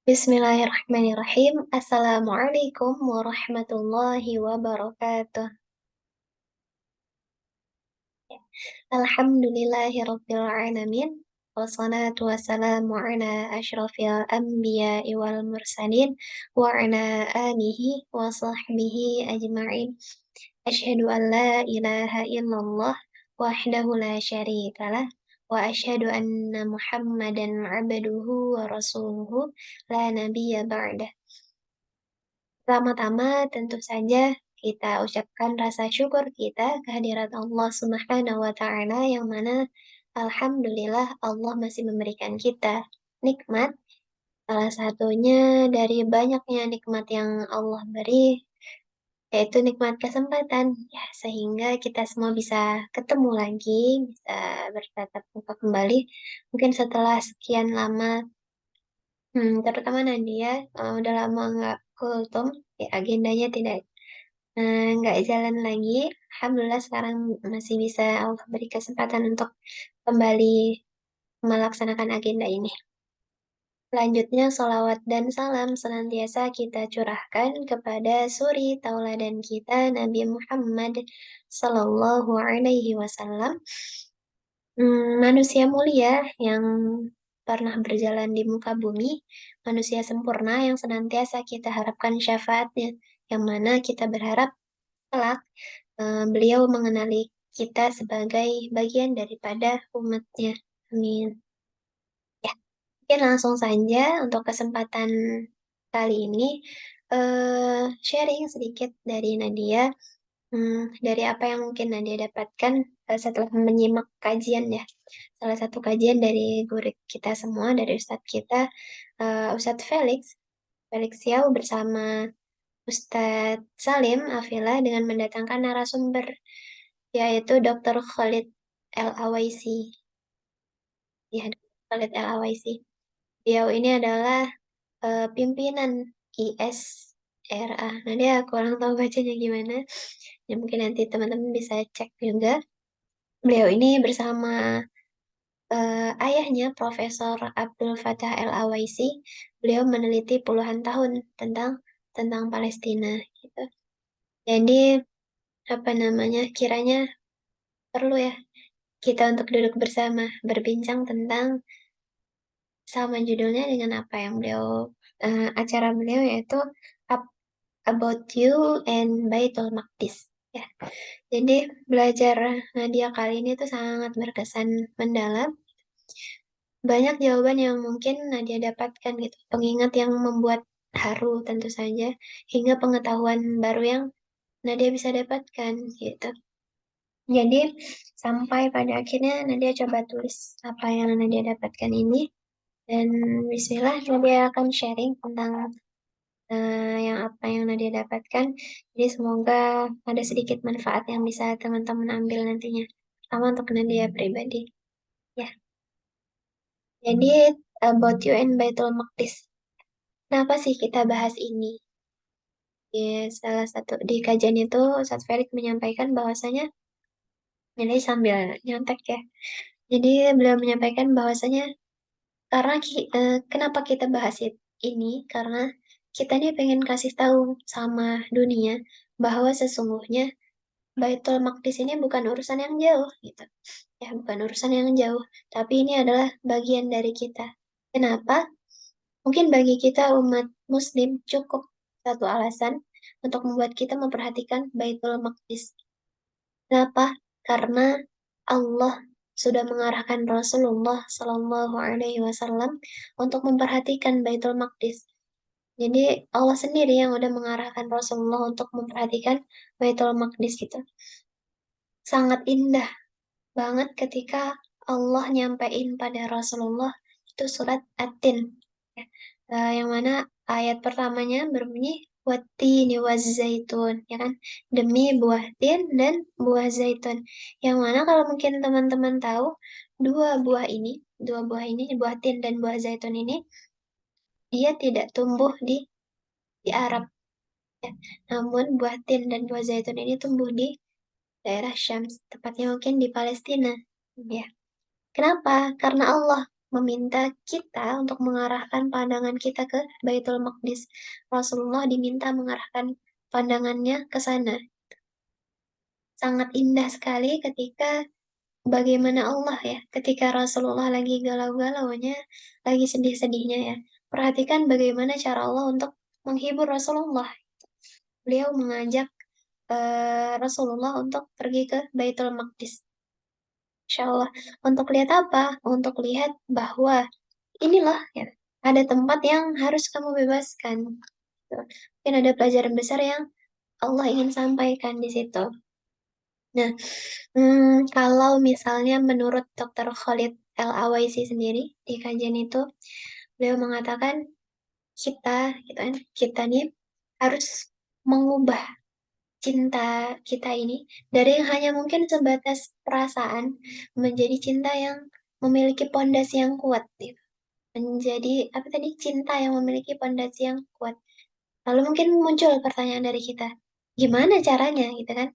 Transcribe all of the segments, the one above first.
Bismillahirrahmanirrahim. Assalamualaikum warahmatullahi wabarakatuh. Alhamdulillahirabbil alamin. Wassalatu wassalamu ala asyrafil anbiya'i wal mursalin wa ala alihi wa sahbihi ajma'in. Asyhadu an la ilaha illallah wahdahu la syarikalah wa asyhadu anna Muhammadan abduhu wa rasuluhu la nabiyya ba'dah. Pertama-tama tentu saja kita ucapkan rasa syukur kita kehadirat Allah Subhanahu wa Ta'ala, yang mana alhamdulillah Allah masih memberikan kita nikmat. Salah satunya dari banyaknya nikmat yang Allah beri, yaitu nikmat kesempatan, ya, sehingga kita semua bisa ketemu lagi, bisa bertatap muka kembali, mungkin setelah sekian lama. Terutama Nadia, udah lama nggak kultum, ya, agendanya nggak jalan lagi. Alhamdulillah sekarang masih bisa Allah beri kesempatan untuk kembali melaksanakan agenda ini. Selanjutnya, sholawat dan salam senantiasa kita curahkan kepada suri tauladan kita, Nabi Muhammad Sallallahu Alaihi Wasallam, manusia mulia yang pernah berjalan di muka bumi, manusia sempurna yang senantiasa kita harapkan syafaatnya, yang mana kita berharap kelak beliau mengenali kita sebagai bagian daripada umatnya. Amin. Ya, mungkin langsung saja untuk kesempatan kali ini, sharing sedikit dari Nadia, dari apa yang mungkin Nadia dapatkan setelah menyimak kajian, ya. Salah satu kajian dari guru kita semua, dari Ustadz kita, Ustadz Felix Yao bersama Ustadz Salim Afila, dengan mendatangkan narasumber, yaitu Dr. Khalid El-Awaisi. Ya, Dr. Khalid El-Awaisi. Beliau ini adalah pimpinan ISRA. Nah, dia kurang tahu bacanya gimana. Ya, mungkin nanti teman-teman bisa cek juga. Beliau ini bersama ayahnya, Profesor Abdul Fattah El-Awaisi. Beliau meneliti puluhan tahun tentang Palestina, gitu. Jadi, apa namanya, kiranya perlu, ya, kita untuk duduk bersama, berbincang tentang sama judulnya dengan apa yang acara beliau, yaitu Ab- About You and Baitul Maqdis. Ya, jadi belajar Nadia kali ini tuh sangat berkesan mendalam. Banyak jawaban yang mungkin Nadia dapatkan, gitu, pengingat yang membuat haru tentu saja, hingga pengetahuan baru yang Nadia bisa dapatkan, gitu. Jadi sampai pada akhirnya Nadia coba tulis apa yang Nadia dapatkan ini. Dan Bismillah, Nadia akan sharing tentang apa yang Nadia dapatkan. Jadi semoga ada sedikit manfaat yang bisa teman-teman ambil nantinya. Sama untuk Nadia pribadi. Ya, jadi About You and Baitul Maqdis. Kenapa sih kita bahas ini? Salah satu di kajian itu, Ustadz Ferik menyampaikan bahwasanya, ini sambil nyontek, ya. Jadi beliau menyampaikan bahwasanya, karena kenapa kita bahas ini? Karena kita nih pengen kasih tahu sama dunia bahwa sesungguhnya Baitul Maqdis ini bukan urusan yang jauh, gitu. Ya, bukan urusan yang jauh, tapi ini adalah bagian dari kita. Kenapa? Mungkin bagi kita umat Muslim cukup satu alasan untuk membuat kita memperhatikan Baitul Maqdis. Kenapa? Karena Allah sudah mengarahkan Rasulullah Shallallahu Alaihi Wasallam untuk memperhatikan Baitul Maqdis. Jadi Allah sendiri yang udah mengarahkan Rasulullah untuk memperhatikan Baitul Maqdis, gitu. Sangat indah banget ketika Allah nyampein pada Rasulullah itu surat At-Tin, ya. Yang mana ayat pertamanya berbunyi wattini zaitun, ya kan, demi buah tin dan buah zaitun, yang mana kalau mungkin teman-teman tahu, dua buah ini, buah tin dan buah zaitun ini, dia tidak tumbuh di Arab, ya. Namun buah tin dan buah zaitun ini tumbuh di daerah Syam, tepatnya mungkin di Palestina, ya. Kenapa? Karena Allah. meminta kita untuk mengarahkan pandangan kita ke Baitul Maqdis. Rasulullah diminta mengarahkan pandangannya ke sana. Sangat indah sekali ketika bagaimana Allah ya, ketika Rasulullah lagi galau-galaunya, lagi sedih-sedihnya ya. Perhatikan bagaimana cara Allah untuk menghibur Rasulullah. Beliau mengajak Rasulullah untuk pergi ke Baitul Maqdis. Insya Allah. Untuk lihat apa? Untuk lihat bahwa inilah ya, ada tempat yang harus kamu bebaskan. Gitu. Mungkin ada pelajaran besar yang Allah ingin sampaikan di situ. Nah, kalau misalnya menurut Dr. Khalid El-Awaisi sendiri di kajian itu, beliau mengatakan kita, gitu kan, kita nih harus mengubah cinta kita ini dari yang hanya mungkin sebatas perasaan menjadi cinta yang memiliki pondasi yang kuat, gitu. Menjadi apa tadi? Cinta yang memiliki pondasi yang kuat. Lalu mungkin muncul pertanyaan dari kita, gimana caranya, gitu kan?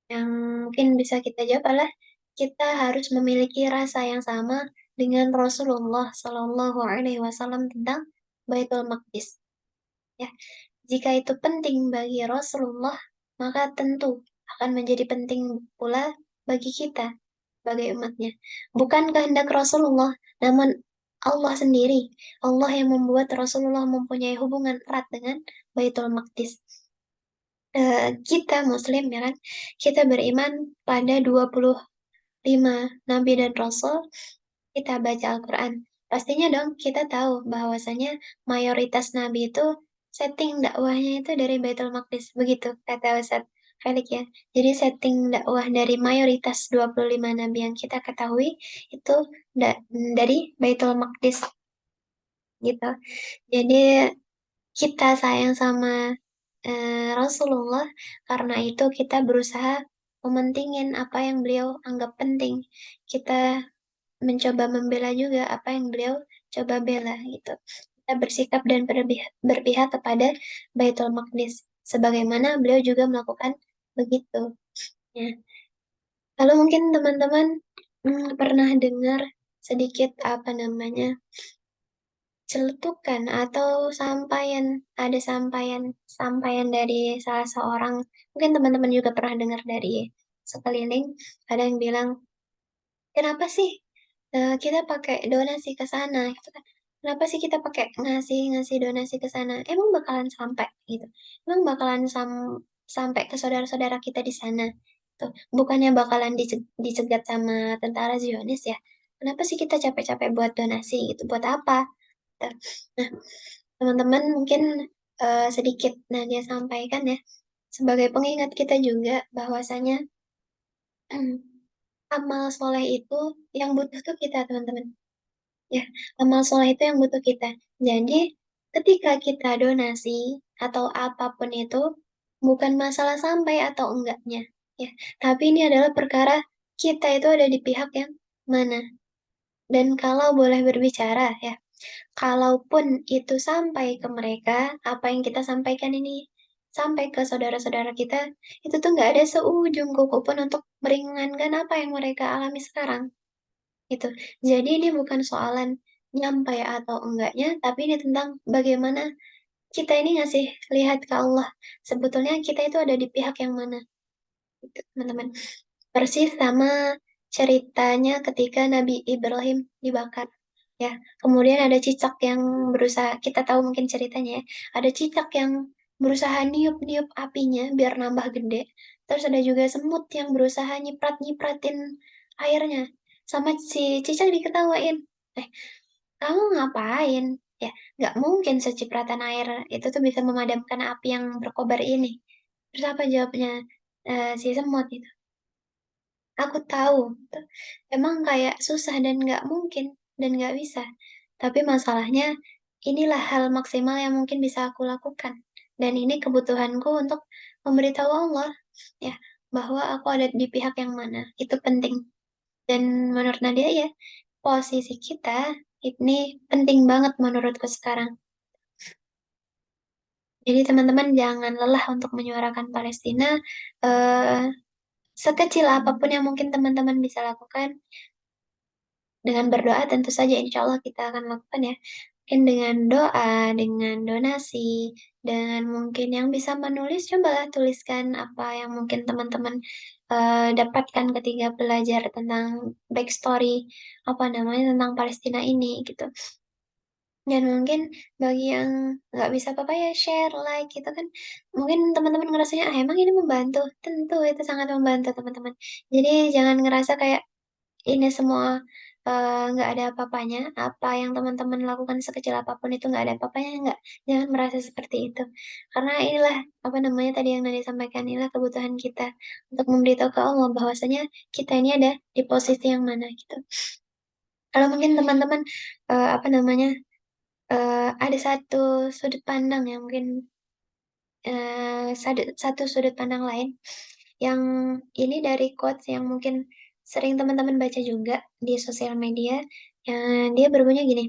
Yang mungkin bisa kita jawab adalah kita harus memiliki rasa yang sama dengan Rasulullah Shallallahu Alaihi Wasallam tentang Baitul Maqdis. Ya, jika itu penting bagi Rasulullah, maka tentu akan menjadi penting pula bagi kita sebagai umatnya. Bukan kehendak Rasulullah, namun Allah sendiri. Allah yang membuat Rasulullah mempunyai hubungan erat dengan Baitul Maqdis. Kita Muslim ya kan, kita beriman pada 25 Nabi dan Rasul, kita baca Al-Quran. Pastinya dong kita tahu bahwasanya mayoritas Nabi itu setting dakwahnya itu dari Baitul Maqdis. Begitu kata Ustaz Felix ya. Jadi setting dakwah dari mayoritas 25 Nabi yang kita ketahui itu dari Baitul Maqdis gitu. Jadi kita sayang sama Rasulullah, karena itu kita berusaha mementingin apa yang beliau anggap penting. Kita mencoba membela juga apa yang beliau coba bela gitu. Kita bersikap dan berpihak kepada Baitul Maqdis sebagaimana beliau juga melakukan begitu. Ya. Lalu mungkin teman-teman pernah dengar sedikit apa namanya celetukan atau sampaian, ada sampaian dari salah seorang, mungkin teman-teman juga pernah dengar dari sekeliling, ada yang bilang, kenapa sih kita pakai donasi ke sana gitu kan? Kenapa sih kita pakai ngasih donasi ke sana? Emang bakalan sampai gitu. Emang bakalan sampai ke saudara-saudara kita di sana. Tuh, bukannya bakalan dicegat sama tentara Zionis ya. Kenapa sih kita capek-capek buat donasi gitu? Buat apa? Gitu. Nah, teman-teman mungkin sedikit Nadia sampaikan ya, sebagai pengingat kita juga bahwasanya amal soleh itu yang butuh tuh kita teman-teman. Ya, amal soleh itu yang butuh kita. Jadi, ketika kita donasi atau apapun itu, bukan masalah sampai atau enggaknya. Ya, tapi ini adalah perkara kita itu ada di pihak yang mana. Dan kalau boleh berbicara ya, kalaupun itu sampai ke mereka, apa yang kita sampaikan ini sampai ke saudara-saudara kita, itu tuh nggak ada seujung kuku pun untuk meringankan apa yang mereka alami sekarang. Gitu. Jadi ini bukan soalan nyampe atau enggaknya, tapi ini tentang bagaimana kita ini ngasih lihat ke Allah. Sebetulnya kita itu ada di pihak yang mana, gitu, teman-teman. Persis sama ceritanya ketika Nabi Ibrahim dibakar. Ya, kemudian ada cicak yang berusaha, kita tahu mungkin ceritanya ya, ada cicak yang berusaha niup-niup apinya biar nambah gede. Terus ada juga semut yang berusaha nyiprat-nyipratin airnya. Sama si cicak diketawain. Eh, kamu ngapain? Ya, nggak mungkin secipratan air itu tuh bisa memadamkan api yang berkobar ini. Terus apa jawabnya si semut itu? Aku tahu, tuh, emang kayak susah dan nggak mungkin dan nggak bisa. Tapi masalahnya inilah hal maksimal yang mungkin bisa aku lakukan. Dan ini kebutuhanku untuk memberitahu Allah ya bahwa aku ada di pihak yang mana. Itu penting. Dan menurut Nadia ya posisi kita ini penting banget menurutku sekarang. Jadi teman-teman jangan lelah untuk menyuarakan Palestina. eh, Sekecil apapun yang mungkin teman-teman bisa lakukan, dengan berdoa tentu saja insya Allah kita akan lakukan ya. Mungkin dengan doa, dengan donasi, dengan mungkin yang bisa menulis, cobalah tuliskan apa yang mungkin teman-teman dapatkan ketika belajar tentang backstory, apa namanya, tentang Palestina ini gitu. Dan mungkin bagi yang nggak bisa apa-apa ya share, like gitu kan. Mungkin teman-teman ngerasanya, ah emang ini membantu. Tentu itu sangat membantu teman-teman. Jadi jangan ngerasa kayak ini semua nggak ada apa-apanya. Apa yang teman-teman lakukan sekecil apapun itu nggak ada apa-apanya, nggak. Jangan merasa seperti itu. Karena inilah, apa namanya tadi yang Nadia sampaikan, inilah kebutuhan kita untuk memberitahu ke Allah bahwasanya kita ini ada di posisi yang mana gitu. Kalau mungkin teman-teman, apa namanya, ada satu sudut pandang yang mungkin satu sudut pandang lain yang ini dari quotes yang mungkin sering teman-teman baca juga di sosial media, yang dia berbunyi gini,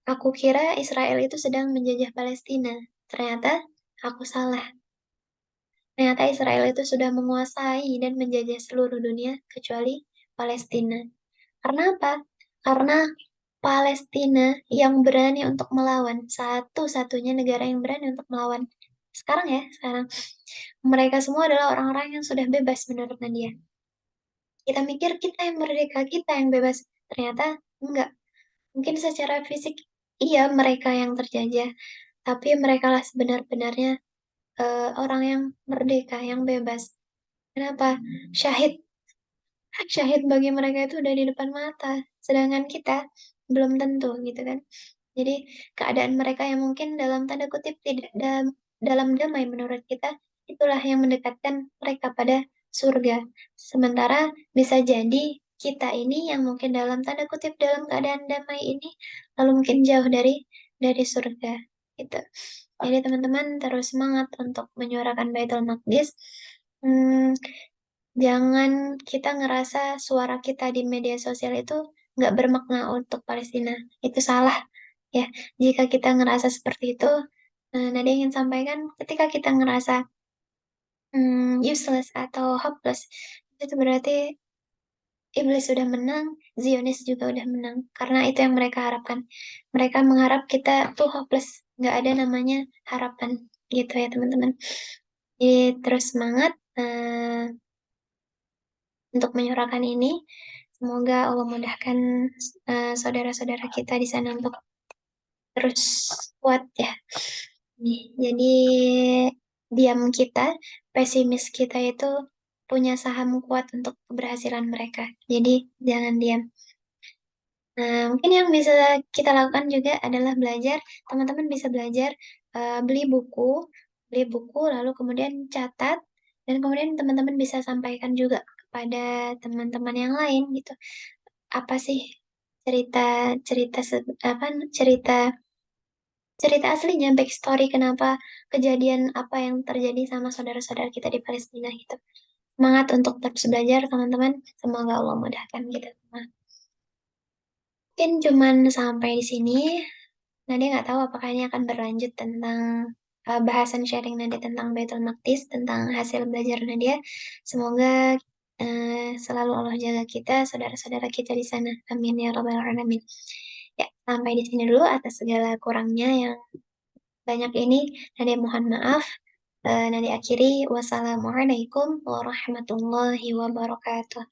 aku kira Israel itu sedang menjajah Palestina, ternyata aku salah. Ternyata Israel itu sudah menguasai dan menjajah seluruh dunia kecuali Palestina. Karena apa? Karena Palestina yang berani untuk melawan, satu-satunya negara yang berani untuk melawan. Sekarang ya, sekarang. Mereka semua adalah orang-orang yang sudah bebas menurut Nadia. Kita mikir kita yang merdeka, kita yang bebas. Ternyata enggak. Mungkin secara fisik, iya mereka yang terjajah. Tapi mereka lah sebenar-benarnya orang yang merdeka, yang bebas. Kenapa? Syahid. Syahid bagi mereka itu udah di depan mata. Sedangkan kita belum tentu gitu kan. Jadi keadaan mereka yang mungkin dalam tanda kutip tidak dalam damai menurut kita, itulah yang mendekatkan mereka pada surga. Sementara bisa jadi kita ini yang mungkin dalam tanda kutip dalam keadaan damai ini lalu mungkin jauh dari surga gitu. Jadi teman-teman terus semangat untuk menyuarakan Baitul Maqdis. Hmm, Jangan kita ngerasa suara kita di media sosial itu nggak bermakna untuk Palestina. Itu salah. Ya, jika kita ngerasa seperti itu, Nada ingin sampaikan ketika kita ngerasa useless atau hopeless, itu berarti iblis sudah menang, Zionis juga udah menang. Karena itu yang mereka harapkan. Mereka mengharap kita tuh hopeless, nggak ada namanya harapan. Gitu ya teman-teman. Jadi terus semangat untuk menyuarakan ini. Semoga Allah mudahkan saudara-saudara kita di sana untuk terus kuat ya. Nih, jadi diam kita, pesimis kita itu punya saham kuat untuk keberhasilan mereka. Jadi jangan diam. Nah, mungkin yang bisa kita lakukan juga adalah belajar. Teman-teman bisa belajar beli buku, lalu kemudian catat, dan kemudian teman-teman bisa sampaikan juga kepada teman-teman yang lain gitu. Apa sih cerita cerita apa cerita cerita aslinya, backstory kenapa kejadian apa yang terjadi sama saudara-saudara kita di Palestina gitu. Semangat untuk terus belajar teman-teman. Semoga Allah mudahkan kita semua. Mungkin cuman sampai di sini. Nadia nggak tahu apakah ini akan berlanjut tentang bahasan sharing Nadia tentang Baitul Maqdis, tentang hasil belajar Nadia. Semoga selalu Allah jaga kita, saudara-saudara kita di sana. Amin ya rabbal alamin. Ya, sampai di sini dulu atas segala kurangnya yang banyak ini. Nadia mohon maaf. Nadia akhiri. Wassalamualaikum warahmatullahi wabarakatuh.